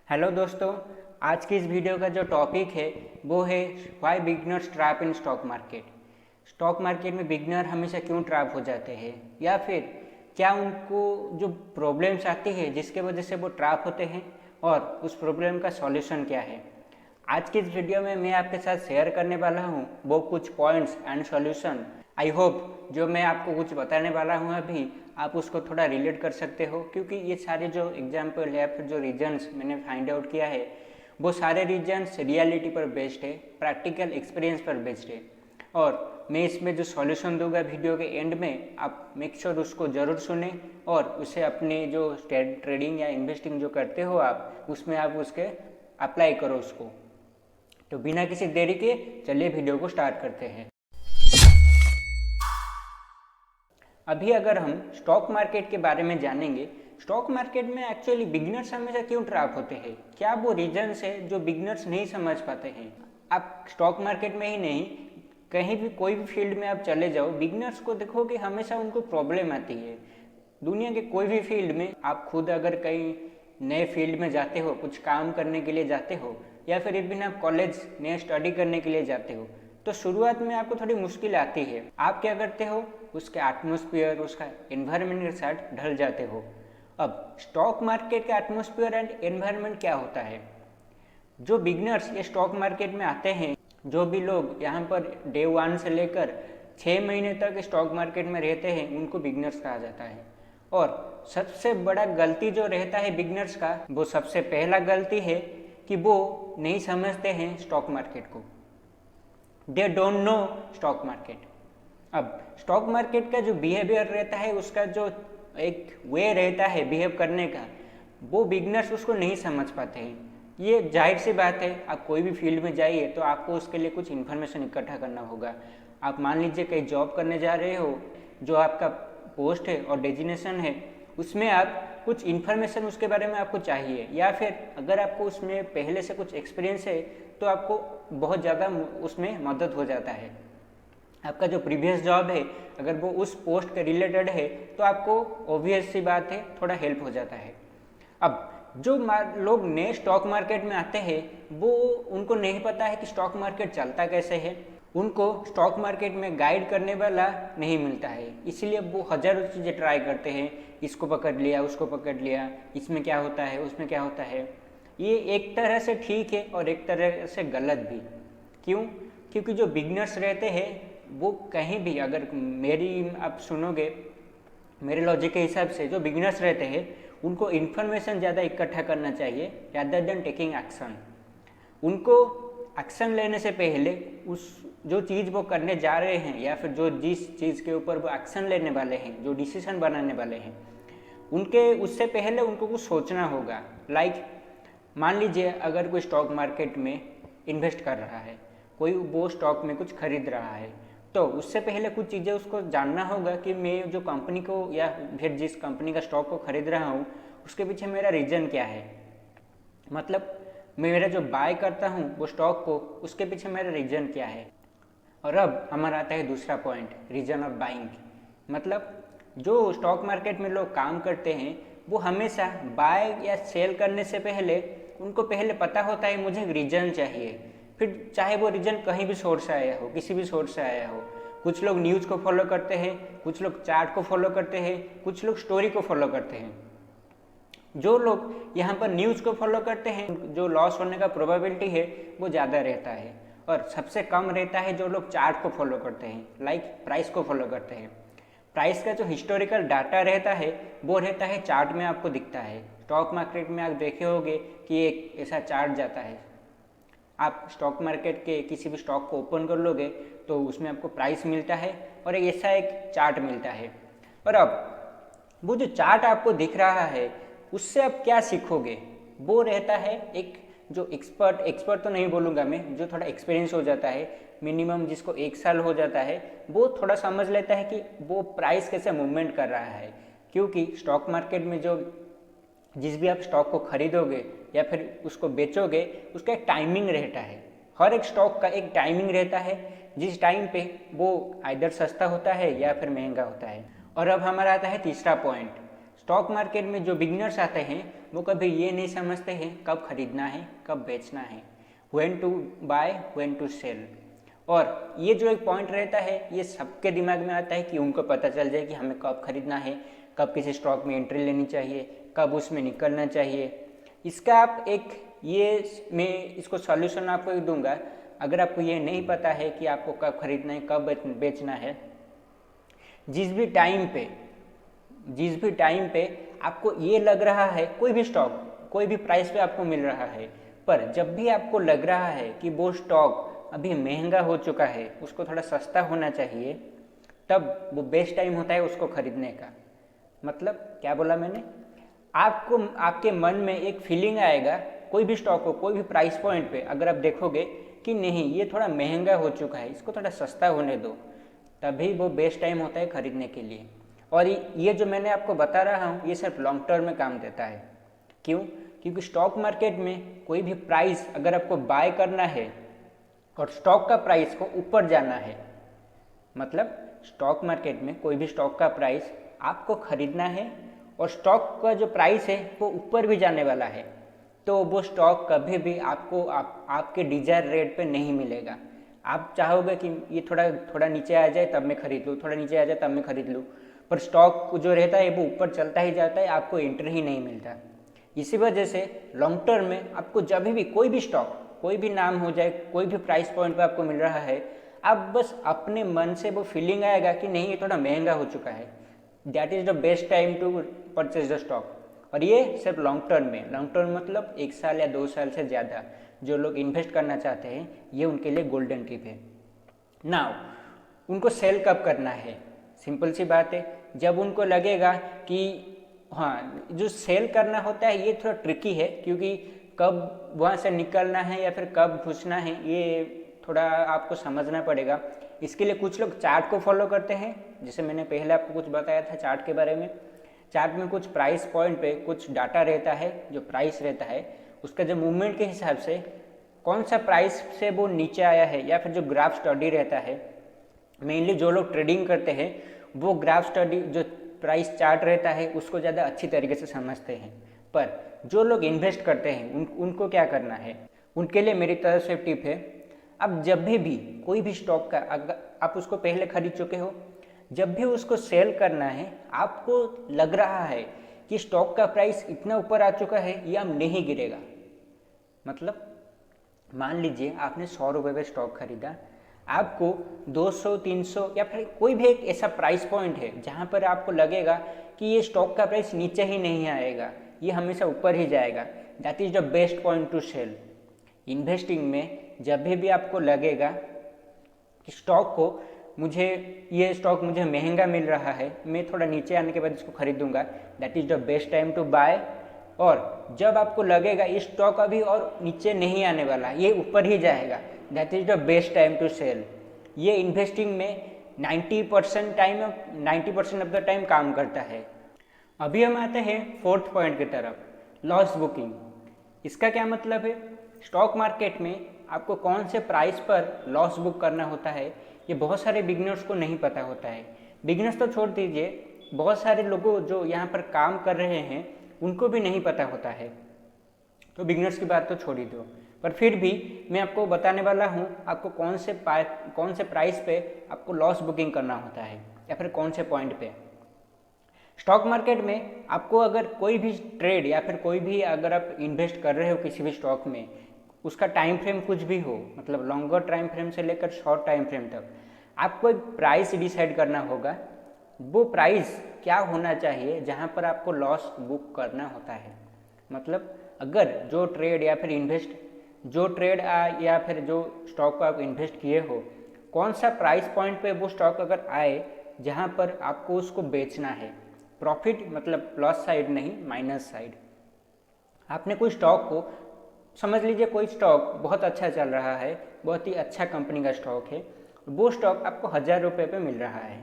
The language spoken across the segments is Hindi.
हेलो दोस्तों, आज की इस वीडियो का जो टॉपिक है वो है why beginners trap in stock market. Stock market में बिगनर हमेशा क्यों ट्रैप हो जाते हैं या फिर क्या उनको जो प्रॉब्लम्स आती है जिसके वजह से वो ट्रैप होते हैं और उस प्रॉब्लम का सॉल्यूशन क्या है। आज की इस वीडियो में मैं आपके साथ शेयर करने वाला हूँ वो कुछ points and solution. I hope जो मैं आपको कुछ बताने वाला हूँ अभी आप उसको थोड़ा रिलेट कर सकते हो, क्योंकि ये सारे जो एग्जाम्पल या फिर जो रीजन्स मैंने फाइंड आउट किया है वो सारे रीजन्स रियलिटी पर बेस्ड है, प्रैक्टिकल एक्सपीरियंस पर बेस्ड है। और मैं इसमें जो सॉल्यूशन दूंगा वीडियो के एंड में, आप मेक श्योर उसको ज़रूर सुने और उसे अपने जो ट्रेडिंग या इन्वेस्टिंग जो करते हो आप उसमें आप उसके अप्लाई करो उसको। तो बिना किसी देरी के चलिए वीडियो को स्टार्ट करते हैं। अभी अगर हम स्टॉक मार्केट के बारे में जानेंगे, स्टॉक मार्केट में एक्चुअली बिगिनर्स हमेशा क्यों ट्रैप होते हैं, क्या वो रीजन्स है जो बिगिनर्स नहीं समझ पाते हैं। आप स्टॉक मार्केट में ही नहीं, कहीं भी कोई भी फील्ड में आप चले जाओ, बिगिनर्स को देखो कि हमेशा उनको प्रॉब्लम आती है। दुनिया के कोई भी फील्ड में आप खुद अगर कहीं नए फील्ड में जाते हो, कुछ काम करने के लिए जाते हो या फिर इवन आप कॉलेज नए स्टडी करने के लिए जाते हो, तो शुरुआत में आपको थोड़ी मुश्किल आती है। आप क्या करते हो, उसके एटमॉस्फेयर उसका एनवायरनमेंट के साथ ढल जाते हो। अब स्टॉक मार्केट का एटमॉस्फेयर एंड एनवायरनमेंट क्या होता है। जो बिगनर्स ये स्टॉक मार्केट में आते हैं, जो भी लोग यहाँ पर डे 1 से लेकर 6 महीने तक स्टॉक मार्केट में रहते हैं उनको बिगनर्स कहा जाता है। और सबसे बड़ा गलती जो रहता है बिगनर्स का, वो सबसे पहला गलती है कि वो नहीं समझते हैं स्टॉक मार्केट को। They don't know stock market. अब स्टॉक मार्केट का जो बिहेवियर रहता है, उसका जो एक वे रहता है बिहेव करने का, वो बिगनर्स उसको नहीं समझ पाते हैं। ये जाहिर सी बात है, आप कोई भी फील्ड में जाइए तो आपको उसके लिए कुछ इन्फॉर्मेशन इकट्ठा करना होगा। आप मान लीजिए कहीं जॉब करने जा रहे हो, जो आपका पोस्ट है और डेजिग्नेशन है उसमें आप कुछ इन्फॉर्मेशन उसके बारे में आपको चाहिए, या फिर अगर आपको उसमें पहले से कुछ एक्सपीरियंस है तो आपको बहुत ज़्यादा उसमें मदद हो जाता है। आपका जो प्रीवियस जॉब है अगर वो उस पोस्ट के रिलेटेड है तो आपको ऑब्वियस सी बात है थोड़ा हेल्प हो जाता है। अब जो लोग नए स्टॉक मार्केट में आते हैं वो उनको नहीं पता है कि स्टॉक मार्केट चलता कैसे है, उनको स्टॉक मार्केट में गाइड करने वाला नहीं मिलता है, इसलिए वो हजारों चीज़ें ट्राई करते हैं। इसको पकड़ लिया, उसको पकड़ लिया, इसमें क्या होता है, उसमें क्या होता है। ये एक तरह से ठीक है और एक तरह से गलत भी। क्यों? क्योंकि जो बिगनर्स रहते हैं वो कहीं भी, अगर मेरी आप सुनोगे मेरे लॉजिक के हिसाब से, जो बिगिनर्स रहते हैं उनको इन्फॉर्मेशन ज़्यादा इकट्ठा करना चाहिए रादर देन टेकिंग एक्शन। उनको एक्शन लेने से पहले उस जो चीज़ वो करने जा रहे हैं या फिर जो जिस चीज़ के ऊपर वो एक्शन लेने वाले हैं, जो डिसीजन बनाने वाले हैं, उनके उससे पहले उनको कुछ सोचना होगा। लाइक मान लीजिए अगर कोई स्टॉक मार्केट में इन्वेस्ट कर रहा है, कोई वो स्टॉक में कुछ खरीद रहा है, तो उससे पहले कुछ चीज़ें उसको जानना होगा कि मैं जो कंपनी को या फिर जिस कंपनी का स्टॉक को खरीद रहा हूँ उसके पीछे मेरा रीज़न क्या है। मतलब मेरा जो बाय करता हूँ वो स्टॉक को, उसके पीछे मेरा रीज़न क्या है। और अब हमारा आता है दूसरा पॉइंट, रीज़न ऑफ बाइंग। मतलब जो स्टॉक मार्केट में लोग काम करते हैं वो हमेशा बाय या सेल करने से पहले उनको पहले पता होता है मुझे रीज़न चाहिए, फिर चाहे वो रीजन कहीं भी सोर्स से आया हो, किसी भी सोर्स से आया हो। कुछ लोग न्यूज़ को फॉलो करते हैं, कुछ लोग चार्ट को फॉलो करते हैं, कुछ लोग स्टोरी को फॉलो करते हैं। जो लोग यहाँ पर न्यूज़ को फॉलो करते हैं, जो लॉस होने का प्रोबेबिलिटी है वो ज़्यादा रहता है, और सबसे कम रहता है जो लोग चार्ट को फॉलो करते हैं, लाइक प्राइस को फॉलो करते हैं। प्राइस का जो हिस्टोरिकल डाटा रहता है वो रहता है चार्ट में आपको दिखता है। स्टॉक मार्केट में आप देखे होंगे कि एक ऐसा चार्ट जाता है, आप स्टॉक मार्केट के किसी भी स्टॉक को ओपन कर लोगे तो उसमें आपको प्राइस मिलता है और ऐसा एक चार्ट मिलता है। और अब वो जो चार्ट आपको दिख रहा है उससे आप क्या सीखोगे, वो रहता है एक जो एक्सपर्ट तो नहीं बोलूँगा मैं, जो थोड़ा एक्सपीरियंस हो जाता है, मिनिमम जिसको 1 साल हो जाता है, वो थोड़ा समझ लेता है कि वो प्राइस कैसे मूवमेंट कर रहा है। क्योंकि स्टॉक मार्केट में जो जिस भी आप स्टॉक को खरीदोगे या फिर उसको बेचोगे उसका एक टाइमिंग रहता है। हर एक स्टॉक का एक टाइमिंग रहता है जिस टाइम पे वो आइदर सस्ता होता है या फिर महंगा होता है। और अब हमारा आता है तीसरा पॉइंट, स्टॉक मार्केट में जो बिगिनर्स आते हैं वो कभी ये नहीं समझते हैं कब खरीदना है कब बेचना है, when to buy when to sell. और ये जो एक पॉइंट रहता है ये सबके दिमाग में आता है कि उनको पता चल जाए कि हमें कब खरीदना है, कब किसी स्टॉक में एंट्री लेनी चाहिए, कब उसमें निकलना चाहिए। इसका आप एक मैं इसको सॉल्यूशन आपको एक दूंगा। अगर आपको ये नहीं पता है कि आपको कब खरीदना है कब बेचना है, जिस भी टाइम पे आपको ये लग रहा है कोई भी स्टॉक कोई भी प्राइस पे आपको मिल रहा है, पर जब भी आपको लग रहा है कि वो स्टॉक अभी महंगा हो चुका है, उसको थोड़ा सस्ता होना चाहिए, तब वो बेस्ट टाइम होता है उसको खरीदने का। मतलब क्या बोला मैंने, आपको आपके मन में एक फीलिंग आएगा कोई भी स्टॉक हो कोई भी प्राइस पॉइंट पे अगर आप देखोगे कि नहीं ये थोड़ा महंगा हो चुका है, इसको थोड़ा सस्ता होने दो, तभी वो बेस्ट टाइम होता है खरीदने के लिए। और ये जो मैंने आपको बता रहा हूँ ये सिर्फ लॉन्ग टर्म में काम देता है। क्यों? क्योंकि स्टॉक मार्केट में कोई भी प्राइस अगर आपको बाय करना है और स्टॉक का प्राइस को ऊपर जाना है, मतलब स्टॉक मार्केट में कोई भी स्टॉक का प्राइस आपको खरीदना है और स्टॉक का जो प्राइस है वो ऊपर भी जाने वाला है, तो वो स्टॉक कभी भी आपको आपके डिजायर रेट पे नहीं मिलेगा। आप चाहोगे कि ये थोड़ा नीचे आ जाए तब मैं खरीद लूँ, थोड़ा नीचे आ जाए तब मैं खरीद लूँ, पर स्टॉक जो रहता है वो ऊपर चलता ही जाता है, आपको एंट्री ही नहीं मिलता। इसी वजह से लॉन्ग टर्म में आपको जब भी कोई भी स्टॉक कोई भी नाम हो जाए कोई भी प्राइस पॉइंट पे आपको मिल रहा है, आप बस अपने मन से वो फीलिंग आएगा कि नहीं ये थोड़ा महंगा हो चुका है, that is the best time to purchase the stock. और ये सिर्फ लॉन्ग टर्म मतलब 1 साल या 2 साल से ज़्यादा जो लोग इन्वेस्ट करना चाहते हैं ये उनके लिए गोल्डन टिप है। नाउ उनको सेल कब करना है, सिंपल सी बात है, जब उनको लगेगा कि हाँ जो सेल करना होता है ये थोड़ा ट्रिकी है, क्योंकि कब वहाँ से निकलना है या फिर कब घुसना है ये थोड़ा आपको समझना पड़ेगा। इसके लिए कुछ लोग चार्ट को फॉलो करते हैं, जैसे मैंने पहले आपको कुछ बताया था चार्ट के बारे में। चार्ट में कुछ प्राइस पॉइंट पे कुछ डाटा रहता है, जो प्राइस रहता है उसका जो मूवमेंट के हिसाब से कौन सा प्राइस से वो नीचे आया है, या फिर जो ग्राफ स्टडी रहता है, मेनली जो लोग ट्रेडिंग करते हैं वो ग्राफ स्टडी जो प्राइस चार्ट रहता है उसको ज़्यादा अच्छी तरीके से समझते हैं। पर जो लोग इन्वेस्ट करते हैं उनको क्या करना है, उनके लिए मेरी तरफ से टिप है, अब जब भी कोई भी स्टॉक का अगर आप उसको पहले खरीद चुके हो, जब भी उसको सेल करना है, आपको लग रहा है कि स्टॉक का प्राइस इतना ऊपर आ चुका है ये अब नहीं गिरेगा, मतलब मान लीजिए आपने 100 रुपये पे स्टॉक खरीदा, आपको 200 300 या फिर कोई भी एक ऐसा प्राइस पॉइंट है जहाँ पर आपको लगेगा कि ये स्टॉक का प्राइस नीचे ही नहीं आएगा, ये हमेशा ऊपर ही जाएगा, that is the best point to sell. Investing में जब भी आपको लगेगा कि ये स्टॉक मुझे महंगा मिल रहा है, मैं थोड़ा नीचे आने के बाद इसको खरीदूंगा, that is the best time to buy. और जब आपको लगेगा ये स्टॉक अभी और नीचे नहीं आने वाला, ये ऊपर ही जाएगा, that is the best time to sell. ये इन्वेस्टिंग में 90% ऑफ द टाइम काम करता है। अभी हम आते हैं 4th पॉइंट की तरफ, लॉस बुकिंग। इसका क्या मतलब है, स्टॉक मार्केट में आपको कौन से प्राइस पर लॉस बुक करना होता है ये बहुत सारे बिगिनर्स को नहीं पता होता है। बिगिनर्स तो छोड़ दीजिए, बहुत सारे लोगों जो यहाँ पर काम कर रहे हैं उनको भी नहीं पता होता है, तो बिगिनर्स की बात तो छोड़ ही दो। पर फिर भी मैं आपको बताने वाला हूँ आपको कौन से प्राइस पे आपको लॉस बुकिंग करना होता है या फिर कौन से पॉइंट पे। स्टॉक मार्केट में आपको अगर कोई भी ट्रेड या फिर कोई भी अगर आप इन्वेस्ट कर रहे हो किसी भी स्टॉक में, उसका टाइम फ्रेम कुछ भी हो, मतलब लॉन्गर टाइम फ्रेम से लेकर शॉर्ट टाइम फ्रेम तक, आपको एक प्राइस डिसाइड करना होगा। वो प्राइस क्या होना चाहिए जहाँ पर आपको लॉस बुक करना होता है। मतलब अगर जो ट्रेड या फिर जो स्टॉक पर आप इन्वेस्ट किए हो, कौन सा प्राइस पॉइंट पे वो स्टॉक अगर आए जहाँ पर आपको उसको बेचना है, प्रॉफिट मतलब प्लस साइड नहीं माइनस साइड। आपने कोई स्टॉक को समझ लीजिए, कोई स्टॉक बहुत अच्छा चल रहा है, बहुत ही अच्छा कंपनी का स्टॉक है, वो स्टॉक आपको 1000 रुपये पे मिल रहा है।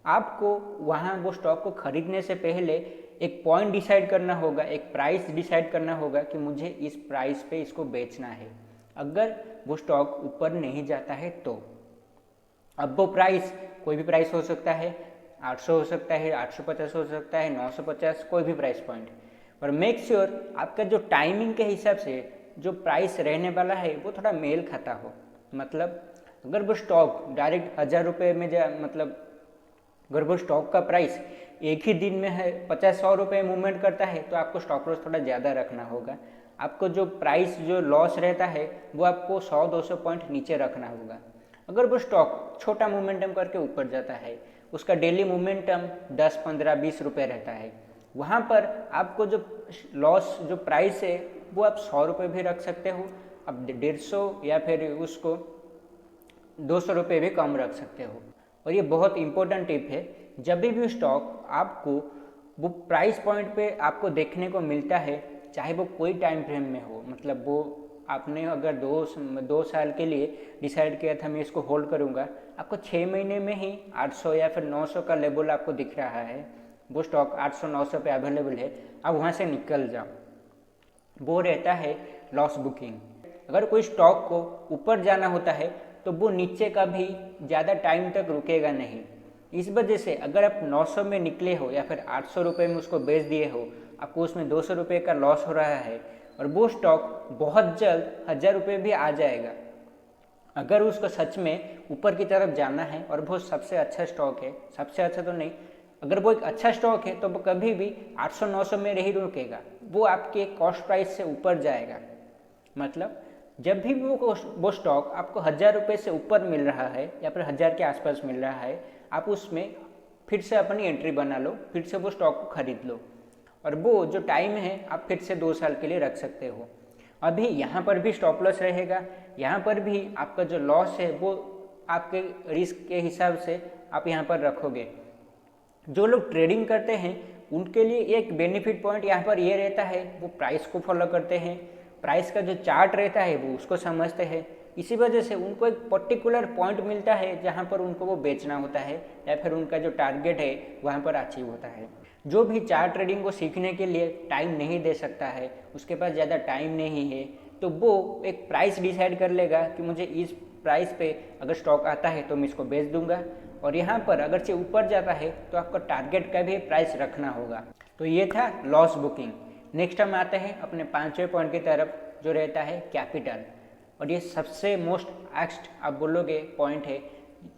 आपको वहाँ वो स्टॉक को खरीदने से पहले एक पॉइंट डिसाइड करना होगा, एक प्राइस डिसाइड करना होगा कि मुझे इस प्राइस पे इसको बेचना है। अगर वो स्टॉक ऊपर नहीं जाता है तो अब वो प्राइस कोई भी प्राइस हो सकता है, 800 हो सकता है, 850 हो सकता है, 950, कोई भी प्राइस पॉइंट। पर मेक श्योर आपका जो टाइमिंग के हिसाब से जो प्राइस रहने वाला है वो थोड़ा मेल खाता हो। मतलब अगर वो स्टॉक डायरेक्ट 1000 रुपये में मतलब अगर वो स्टॉक का प्राइस एक ही दिन में है 50-100 रुपये मूवमेंट करता है तो आपको स्टॉप लॉस थोड़ा ज़्यादा रखना होगा। आपको जो प्राइस जो लॉस रहता है वो आपको 100-200 पॉइंट नीचे रखना होगा। अगर वो स्टॉक छोटा मोमेंटम करके ऊपर जाता है, उसका डेली मोमेंटम 10-15-20 रुपये रहता है, वहाँ पर आपको जो लॉस जो प्राइस है वो आप 100 रुपये भी रख सकते हो, आप 150 या फिर उसको 200 रुपये भी कम रख सकते हो। और ये बहुत इंपॉर्टेंट टिप है, जब भी स्टॉक आपको वो प्राइस पॉइंट पे आपको देखने को मिलता है, चाहे वो कोई टाइम फ्रेम में हो, मतलब वो आपने अगर 2 साल के लिए डिसाइड किया था मैं इसको होल्ड करूँगा, आपको 6 महीने में ही 800 या फिर 900 का लेवल आपको दिख रहा है, वो स्टॉक 800-900 पे अवेलेबल है, आप वहाँ से निकल जाओ। वो रहता है लॉस बुकिंग। अगर कोई स्टॉक को ऊपर जाना होता है तो वो नीचे का भी ज़्यादा टाइम तक रुकेगा नहीं। इस वजह से अगर आप 900 में निकले हो या फिर 800 रुपये में उसको बेच दिए हो, आपको उसमें 200 रुपये का लॉस हो रहा है और वो स्टॉक बहुत जल्द 1000 रुपये भी आ जाएगा। अगर उसको सच में ऊपर की तरफ जाना है और वो सबसे अच्छा स्टॉक है, सबसे अच्छा तो नहीं, अगर वो एक अच्छा स्टॉक है तो वो कभी भी 800-900 में नहीं रुकेगा, वो आपके कॉस्ट प्राइस से ऊपर जाएगा। मतलब जब भी वो स्टॉक आपको 1000 रुपये से ऊपर मिल रहा है या फिर 1000 के आसपास मिल रहा है, आप उसमें फिर से अपनी एंट्री बना लो, फिर से वो स्टॉक को खरीद लो और वो जो टाइम है आप फिर से 2 साल के लिए रख सकते हो। अभी यहाँ पर भी स्टॉप लॉस रहेगा, यहाँ पर भी आपका जो लॉस है वो आपके रिस्क के हिसाब से आप यहाँ पर रखोगे। जो लोग ट्रेडिंग करते हैं उनके लिए एक बेनिफिट पॉइंट यहाँ पर ये रहता है, वो प्राइस को फॉलो करते हैं, प्राइस का जो चार्ट रहता है वो उसको समझते हैं, इसी वजह से उनको एक पर्टिकुलर पॉइंट मिलता है जहाँ पर उनको वो बेचना होता है या फिर उनका जो टारगेट है वहाँ पर अचीव होता है। जो भी चार्ट ट्रेडिंग को सीखने के लिए टाइम नहीं दे सकता है, उसके पास ज़्यादा टाइम नहीं है, तो वो एक प्राइस डिसाइड कर लेगा कि मुझे इस प्राइस पे अगर स्टॉक आता है तो मैं इसको बेच दूंगा, और यहाँ पर अगर से ऊपर जाता है तो आपको टारगेट का भी प्राइस रखना होगा। तो ये था लॉस बुकिंग। नेक्स्ट हम आते हैं अपने 5वें पॉइंट की तरफ, जो रहता है कैपिटल। और ये सबसे मोस्ट एक्स्ट आप बोलोगे पॉइंट है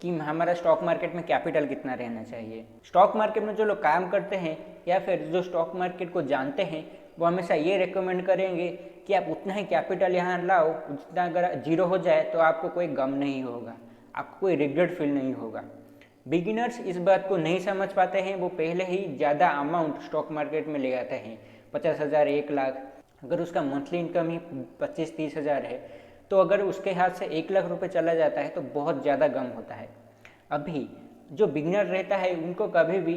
कि हमारा स्टॉक मार्केट में कैपिटल कितना रहना चाहिए। स्टॉक मार्केट में जो लोग काम करते हैं या फिर जो स्टॉक मार्केट को जानते हैं वो हमेशा ये रिकमेंड करेंगे कि आप उतना ही कैपिटल यहाँ लाओ जितना, अगर जीरो हो जाए तो आपको कोई गम नहीं होगा, आपको कोई रिग्रेट फील नहीं होगा। बिगिनर्स इस बात को नहीं समझ पाते हैं, वो पहले ही ज़्यादा अमाउंट स्टॉक मार्केट में ले आते हैं, 50,000 1 लाख। अगर उसका मंथली इनकम ही 25-30 हज़ार है तो अगर उसके हाथ से 1 लाख रुपए चला जाता है तो बहुत ज़्यादा गम होता है। अभी जो बिगिनर रहता है उनको कभी भी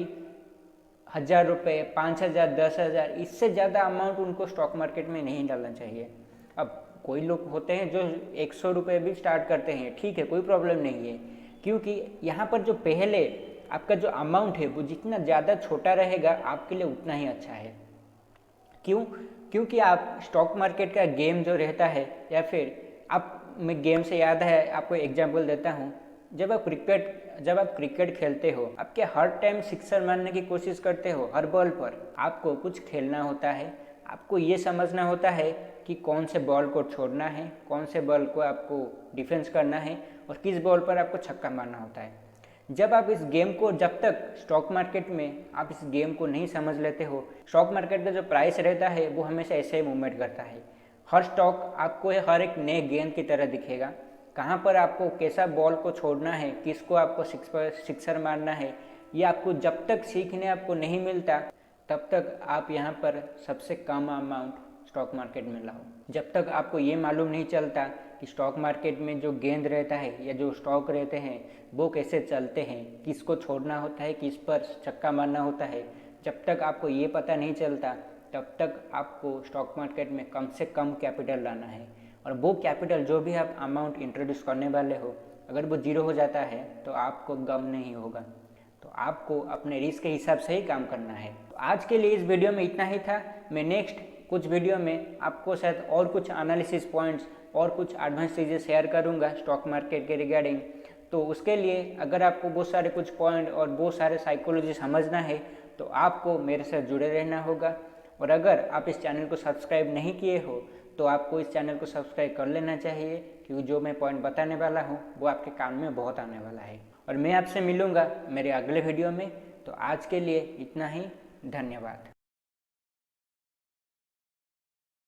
1000 रुपये, 5000, 10,000 इससे ज़्यादा अमाउंट उनको स्टॉक मार्केट में नहीं डालना चाहिए। अब कोई लोग होते हैं जो 100 रुपये भी स्टार्ट करते हैं, ठीक है, कोई प्रॉब्लम नहीं है, क्योंकि यहाँ पर जो पहले आपका जो अमाउंट है वो जितना ज़्यादा छोटा रहेगा आपके लिए उतना ही अच्छा है। क्यों? क्योंकि आप स्टॉक मार्केट का गेम जो रहता है, या फिर मैं गेम से याद है आपको एग्जांपल देता हूँ, जब आप क्रिकेट खेलते हो, आपके हर टाइम सिक्सर मारने की कोशिश करते हो, हर बॉल पर आपको कुछ खेलना होता है, आपको ये समझना होता है कि कौन से बॉल को छोड़ना है, कौन से बॉल को आपको डिफेंस करना है और किस बॉल पर आपको छक्का मारना होता है। जब आप इस गेम को, जब तक स्टॉक मार्केट में आप इस गेम को नहीं समझ लेते हो, स्टॉक मार्केट का जो प्राइस रहता है वो हमेशा ऐसे ही मूवमेंट करता है। हर स्टॉक आपको हर एक नए गेंद की तरह दिखेगा, कहाँ पर आपको कैसा बॉल को छोड़ना है, किसको आपको सिक्सर मारना है, ये आपको जब तक सीखने आपको नहीं मिलता तब तक आप यहाँ पर सबसे कम अमाउंट स्टॉक मार्केट में लाओ। जब तक आपको ये मालूम नहीं चलता कि स्टॉक मार्केट में जो गेंद रहता है या जो स्टॉक रहते हैं वो कैसे चलते हैं, किसको छोड़ना होता है, किस पर छक्का मारना होता है, जब तक आपको ये पता नहीं चलता तब तक आपको स्टॉक मार्केट में कम से कम कैपिटल लाना है। और वो कैपिटल जो भी आप अमाउंट इंट्रोड्यूस करने वाले हो, अगर वो जीरो हो जाता है तो आपको गम नहीं होगा। तो आपको अपने रिस्क के हिसाब से ही काम करना है। तो आज के लिए इस वीडियो में इतना ही था। मैं नेक्स्ट कुछ वीडियो में आपको शायद और कुछ एनालिसिस पॉइंट्स और कुछ एडवांस चीज़ें शेयर करूंगा स्टॉक मार्केट के रिगार्डिंग। तो उसके लिए अगर आपको बहुत सारे कुछ पॉइंट और बहुत सारे साइकोलॉजी समझना है तो आपको मेरे साथ जुड़े रहना होगा। और अगर आप इस चैनल को सब्सक्राइब नहीं किए हो तो आपको इस चैनल को सब्सक्राइब कर लेना चाहिए, क्योंकि जो मैं पॉइंट बताने वाला हूँ वो आपके काम में बहुत आने वाला है। और मैं आपसे मिलूँगा मेरे अगले वीडियो में। तो आज के लिए इतना ही, धन्यवाद।